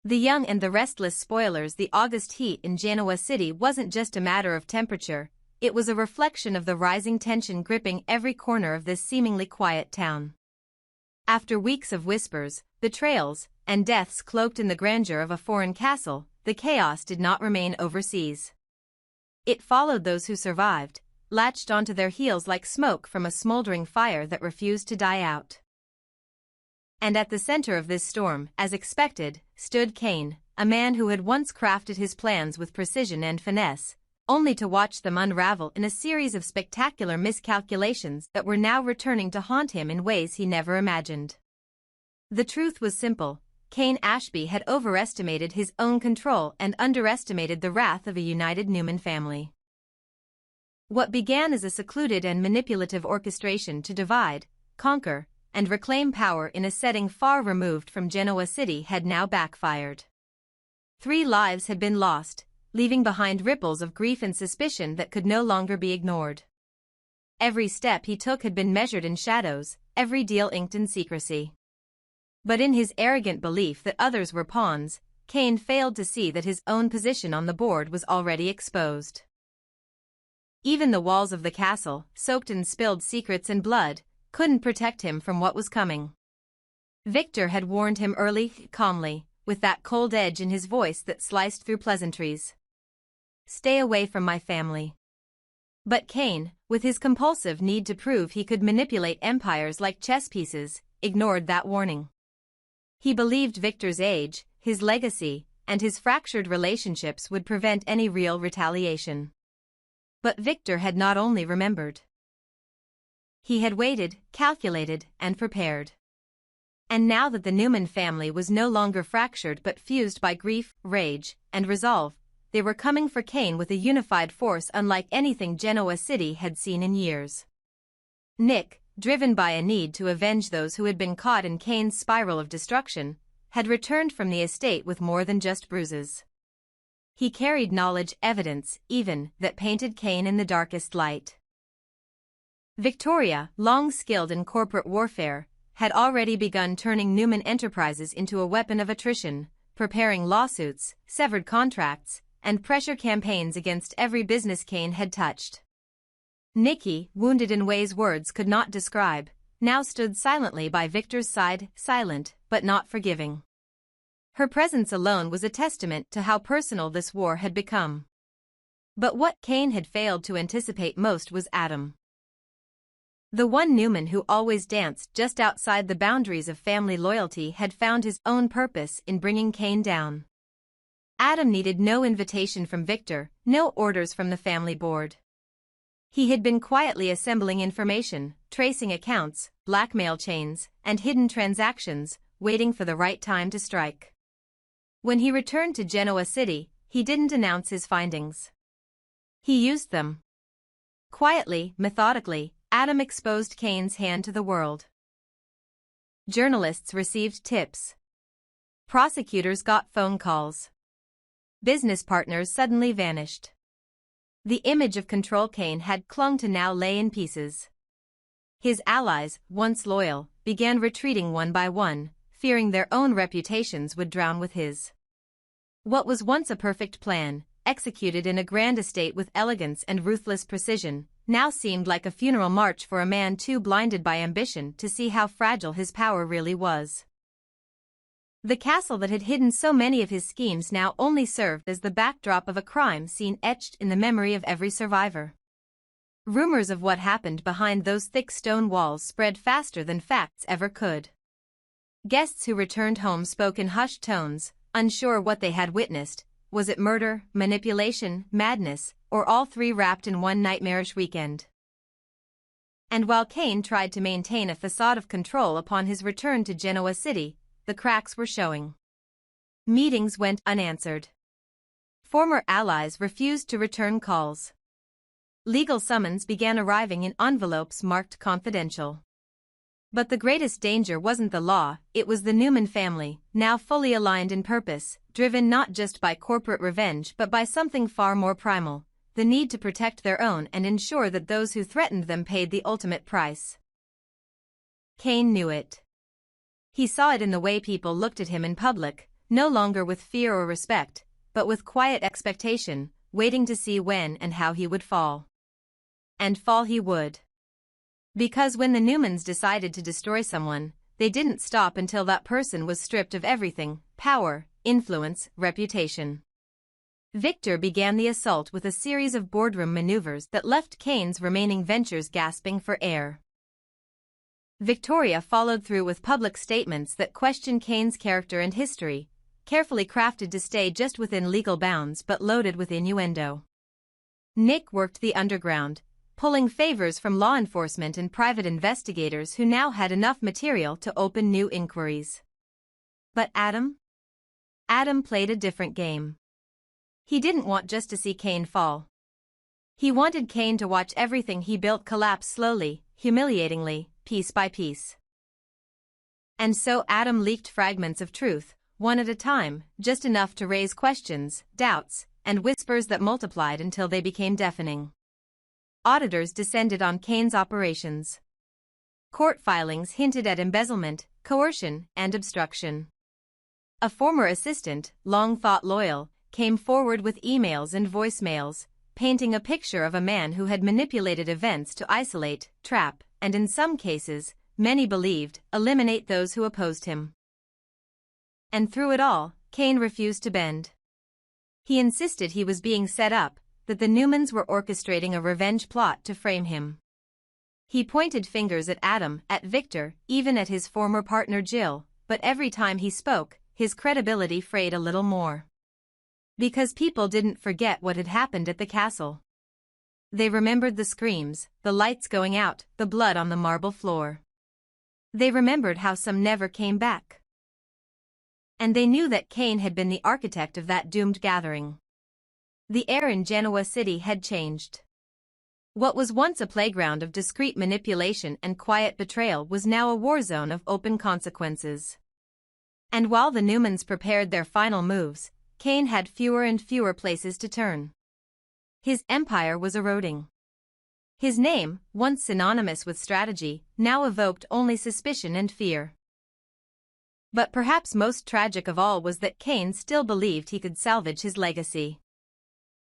The young and the restless spoilers. The August heat in Genoa City wasn't just a matter of temperature, it was a reflection of the rising tension gripping every corner of this seemingly quiet town. After weeks of whispers, betrayals, and deaths cloaked in the grandeur of a foreign castle, the chaos did not remain overseas. It followed those who survived, latched onto their heels like smoke from a smoldering fire that refused to die out. And at the center of this storm, as expected, stood Cain, a man who had once crafted his plans with precision and finesse, only to watch them unravel in a series of spectacular miscalculations that were now returning to haunt him in ways he never imagined. The truth was simple: Cain Ashby had overestimated his own control and underestimated the wrath of a united Newman family. What began as a secluded and manipulative orchestration to divide, conquer, and reclaim power in a setting far removed from Genoa City had now backfired. 3 lives had been lost, leaving behind ripples of grief and suspicion that could no longer be ignored. Every step he took had been measured in shadows, every deal inked in secrecy. But in his arrogant belief that others were pawns, Cain failed to see that his own position on the board was already exposed. Even the walls of the castle, soaked in spilled secrets and blood, couldn't protect him from what was coming. Victor had warned him early, calmly, with that cold edge in his voice that sliced through pleasantries. "Stay away from my family." But Cain, with his compulsive need to prove he could manipulate empires like chess pieces, ignored that warning. He believed Victor's age, his legacy, and his fractured relationships would prevent any real retaliation. But Victor had not only remembered. He had waited, calculated, and prepared. And now that the Newman family was no longer fractured but fused by grief, rage, and resolve, they were coming for Cain with a unified force unlike anything Genoa City had seen in years. Nick, driven by a need to avenge those who had been caught in Cain's spiral of destruction, had returned from the estate with more than just bruises. He carried knowledge, evidence, even, that painted Cain in the darkest light. Victoria, long skilled in corporate warfare, had already begun turning Newman Enterprises into a weapon of attrition, preparing lawsuits, severed contracts, and pressure campaigns against every business Cain had touched. Nikki, wounded in ways words could not describe, now stood silently by Victor's side, silent, but not forgiving. Her presence alone was a testament to how personal this war had become. But what Cain had failed to anticipate most was Adam. The one Newman who always danced just outside the boundaries of family loyalty had found his own purpose in bringing Cain down. Adam needed no invitation from Victor, no orders from the family board. He had been quietly assembling information, tracing accounts, blackmail chains, and hidden transactions, waiting for the right time to strike. When he returned to Genoa City, he didn't announce his findings. He used them. Quietly, methodically, Adam exposed Cain's hand to the world. Journalists received tips. Prosecutors got phone calls. Business partners suddenly vanished. The image of control Cain had clung to now lay in pieces. His allies, once loyal, began retreating one by one, fearing their own reputations would drown with his. What was once a perfect plan, executed in a grand estate with elegance and ruthless precision, now seemed like a funeral march for a man too blinded by ambition to see how fragile his power really was. The castle that had hidden so many of his schemes now only served as the backdrop of a crime scene etched in the memory of every survivor. Rumors of what happened behind those thick stone walls spread faster than facts ever could. Guests who returned home spoke in hushed tones, unsure what they had witnessed. Was it murder, manipulation, madness, or all three wrapped in one nightmarish weekend? And while Cain tried to maintain a facade of control upon his return to Genoa City, the cracks were showing. Meetings went unanswered. Former allies refused to return calls. Legal summons began arriving in envelopes marked confidential. But the greatest danger wasn't the law, it was the Newman family, now fully aligned in purpose, driven not just by corporate revenge but by something far more primal, the need to protect their own and ensure that those who threatened them paid the ultimate price. Cain knew it. He saw it in the way people looked at him in public, no longer with fear or respect, but with quiet expectation, waiting to see when and how he would fall. And fall he would. Because when the Newmans decided to destroy someone, they didn't stop until that person was stripped of everything: power, influence, reputation. Victor began the assault with a series of boardroom maneuvers that left Cain's remaining ventures gasping for air. Victoria followed through with public statements that questioned Cain's character and history, carefully crafted to stay just within legal bounds but loaded with innuendo. Nick worked the underground, pulling favors from law enforcement and private investigators who now had enough material to open new inquiries. But Adam? Adam played a different game. He didn't want just to see Cain fall. He wanted Cain to watch everything he built collapse slowly, humiliatingly, piece by piece. And so Adam leaked fragments of truth, one at a time, just enough to raise questions, doubts, and whispers that multiplied until they became deafening. Auditors descended on Cain's operations. Court filings hinted at embezzlement, coercion, and obstruction. A former assistant, long thought loyal, came forward with emails and voicemails, painting a picture of a man who had manipulated events to isolate, trap, and in some cases, many believed, eliminate those who opposed him. And through it all, Cain refused to bend. He insisted he was being set up, that the Newmans were orchestrating a revenge plot to frame him. He pointed fingers at Adam, at Victor, even at his former partner Jill, but every time he spoke, his credibility frayed a little more. Because people didn't forget what had happened at the castle. They remembered the screams, the lights going out, the blood on the marble floor. They remembered how some never came back. And they knew that Cain had been the architect of that doomed gathering. The air in Genoa City had changed. What was once a playground of discreet manipulation and quiet betrayal was now a war zone of open consequences. And while the Newmans prepared their final moves, Cain had fewer and fewer places to turn. His empire was eroding. His name, once synonymous with strategy, now evoked only suspicion and fear. But perhaps most tragic of all was that Cain still believed he could salvage his legacy.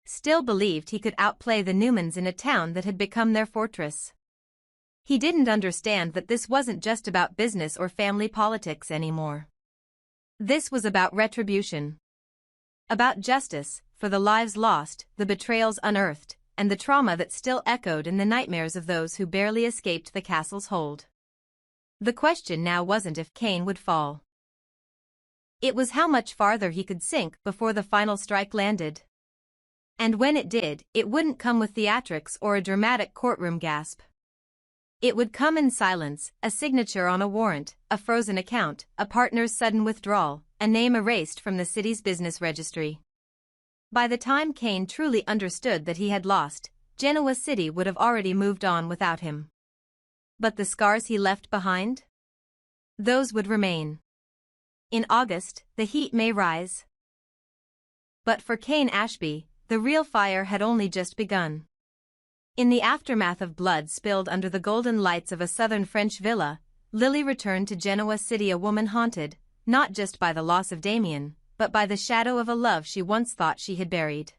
Still believed he could outplay the Newmans in a town that had become their fortress. He didn't understand that this wasn't just about business or family politics anymore. This was about retribution. About justice, for the lives lost, the betrayals unearthed, and the trauma that still echoed in the nightmares of those who barely escaped the castle's hold. The question now wasn't if Cain would fall. It was how much farther he could sink before the final strike landed. And when it did, it wouldn't come with theatrics or a dramatic courtroom gasp. It would come in silence, a signature on a warrant, a frozen account, a partner's sudden withdrawal, a name erased from the city's business registry. By the time Cain truly understood that he had lost, Genoa City would have already moved on without him. But the scars he left behind? Those would remain. In August, the heat may rise. But for Cain Ashby, the real fire had only just begun. In the aftermath of blood spilled under the golden lights of a southern French villa, Lily returned to Genoa City a woman haunted, not just by the loss of Damien, but by the shadow of a love she once thought she had buried.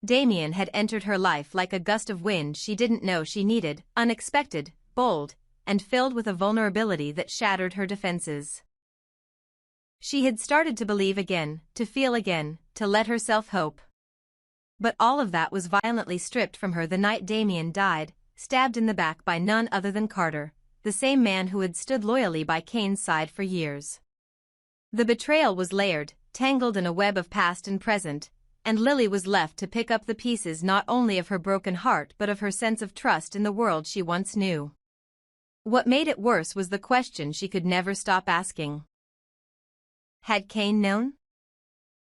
Damien had entered her life like a gust of wind she didn't know she needed, unexpected, bold, and filled with a vulnerability that shattered her defenses. She had started to believe again, to feel again, to let herself hope. But all of that was violently stripped from her the night Damien died, stabbed in the back by none other than Carter, the same man who had stood loyally by Cain's side for years. The betrayal was layered, tangled in a web of past and present, and Lily was left to pick up the pieces not only of her broken heart but of her sense of trust in the world she once knew. What made it worse was the question she could never stop asking. Had Cain known?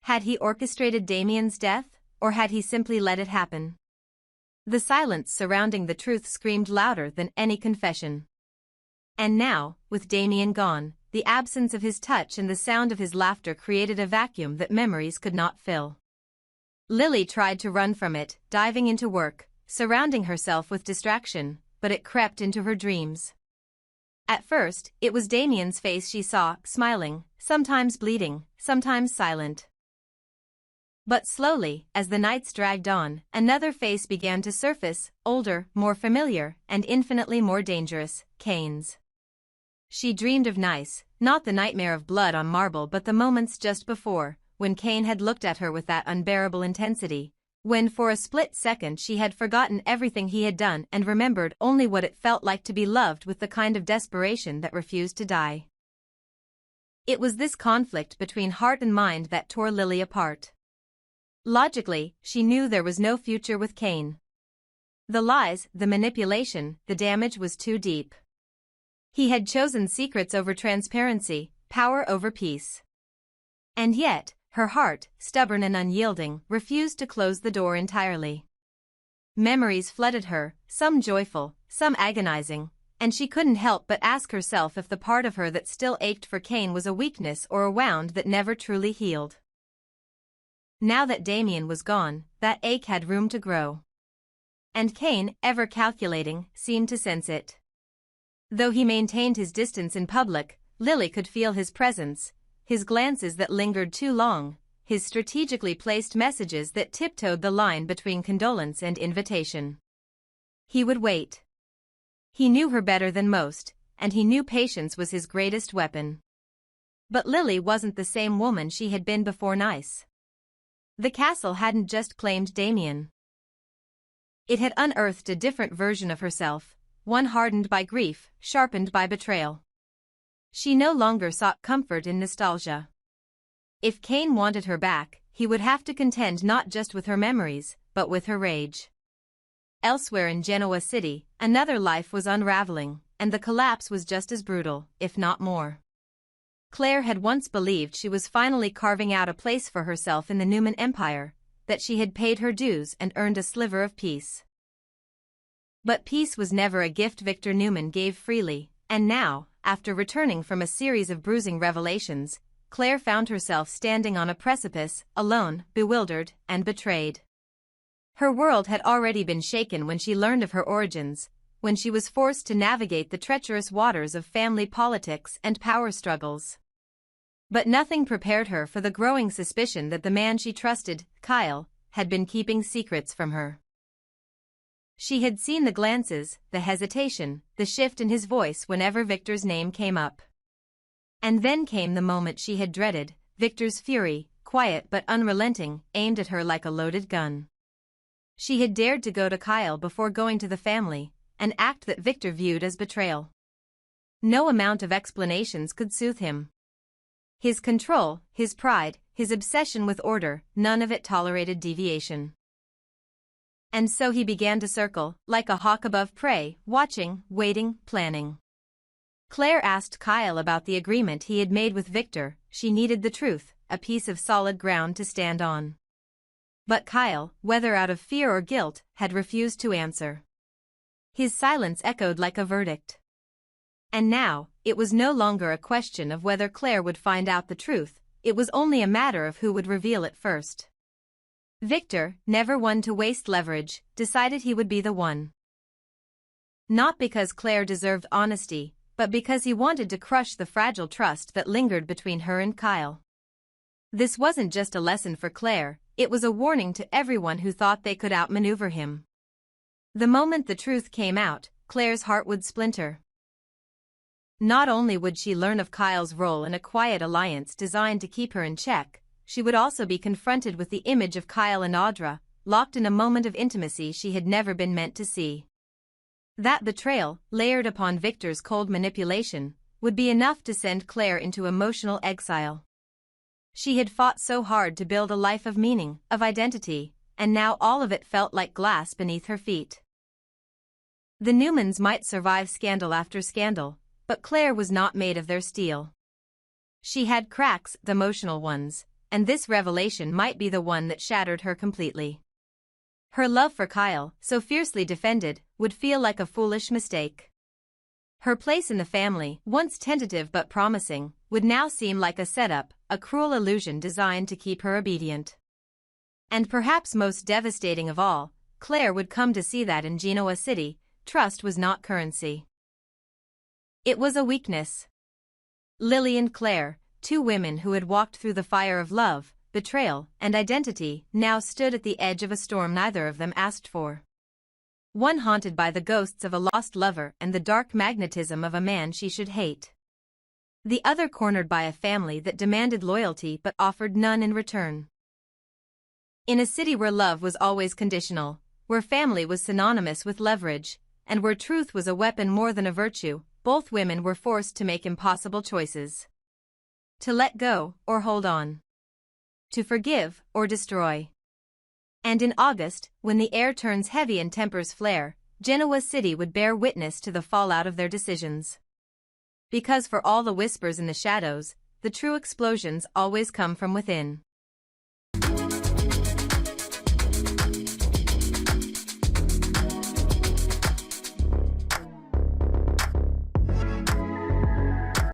Had he orchestrated Damien's death? Or had he simply let it happen? The silence surrounding the truth screamed louder than any confession. And now, with Damien gone, the absence of his touch and the sound of his laughter created a vacuum that memories could not fill. Lily tried to run from it, diving into work, surrounding herself with distraction, but it crept into her dreams. At first, it was Damien's face she saw, smiling, sometimes bleeding, sometimes silent. But slowly, as the nights dragged on, another face began to surface, older, more familiar, and infinitely more dangerous, Cain's. She dreamed of nights, not the nightmare of blood on marble but the moments just before, when Cain had looked at her with that unbearable intensity, when for a split second she had forgotten everything he had done and remembered only what it felt like to be loved with the kind of desperation that refused to die. It was this conflict between heart and mind that tore Lily apart. Logically, she knew there was no future with Cain. The lies, the manipulation, the damage was too deep. He had chosen secrets over transparency, power over peace. And yet, her heart, stubborn and unyielding, refused to close the door entirely. Memories flooded her, some joyful, some agonizing, and she couldn't help but ask herself if the part of her that still ached for Cain was a weakness or a wound that never truly healed. Now that Damien was gone, that ache had room to grow. And Cain, ever calculating, seemed to sense it. Though he maintained his distance in public, Lily could feel his presence, his glances that lingered too long, his strategically placed messages that tiptoed the line between condolence and invitation. He would wait. He knew her better than most, and he knew patience was his greatest weapon. But Lily wasn't the same woman she had been before Nice. The castle hadn't just claimed Damien. It had unearthed a different version of herself, one hardened by grief, sharpened by betrayal. She no longer sought comfort in nostalgia. If Cain wanted her back, he would have to contend not just with her memories, but with her rage. Elsewhere in Genoa City, another life was unraveling, and the collapse was just as brutal, if not more. Claire had once believed she was finally carving out a place for herself in the Newman Empire, that she had paid her dues and earned a sliver of peace. But peace was never a gift Victor Newman gave freely, and now, after returning from a series of bruising revelations, Claire found herself standing on a precipice, alone, bewildered, and betrayed. Her world had already been shaken when she learned of her origins, when she was forced to navigate the treacherous waters of family politics and power struggles. But nothing prepared her for the growing suspicion that the man she trusted, Kyle, had been keeping secrets from her. She had seen the glances, the hesitation, the shift in his voice whenever Victor's name came up. And then came the moment she had dreaded, Victor's fury, quiet but unrelenting, aimed at her like a loaded gun. She had dared to go to Kyle before going to the family, an act that Victor viewed as betrayal. No amount of explanations could soothe him. His control, his pride, his obsession with order, none of it tolerated deviation. And so he began to circle, like a hawk above prey, watching, waiting, planning. Claire asked Kyle about the agreement he had made with Victor. She needed the truth, a piece of solid ground to stand on. But Kyle, whether out of fear or guilt, had refused to answer. His silence echoed like a verdict. And now, it was no longer a question of whether Claire would find out the truth, it was only a matter of who would reveal it first. Victor, never one to waste leverage, decided he would be the one. Not because Claire deserved honesty, but because he wanted to crush the fragile trust that lingered between her and Kyle. This wasn't just a lesson for Claire, it was a warning to everyone who thought they could outmaneuver him. The moment the truth came out, Claire's heart would splinter. Not only would she learn of Kyle's role in a quiet alliance designed to keep her in check, she would also be confronted with the image of Kyle and Audra, locked in a moment of intimacy she had never been meant to see. That betrayal, layered upon Victor's cold manipulation, would be enough to send Claire into emotional exile. She had fought so hard to build a life of meaning, of identity, and now all of it felt like glass beneath her feet. The Newmans might survive scandal after scandal, but Claire was not made of their steel. She had cracks, the emotional ones, and this revelation might be the one that shattered her completely. Her love for Kyle, so fiercely defended, would feel like a foolish mistake. Her place in the family, once tentative but promising, would now seem like a setup, a cruel illusion designed to keep her obedient. And perhaps most devastating of all, Claire would come to see that in Genoa City, trust was not currency. It was a weakness. Lily and Claire, two women who had walked through the fire of love, betrayal, and identity, now stood at the edge of a storm neither of them asked for. One haunted by the ghosts of a lost lover and the dark magnetism of a man she should hate. The other cornered by a family that demanded loyalty but offered none in return. In a city where love was always conditional, where family was synonymous with leverage, and where truth was a weapon more than a virtue, both women were forced to make impossible choices. To let go or hold on. To forgive or destroy. And in August, when the air turns heavy and tempers flare, Genoa City would bear witness to the fallout of their decisions. Because for all the whispers in the shadows, the true explosions always come from within.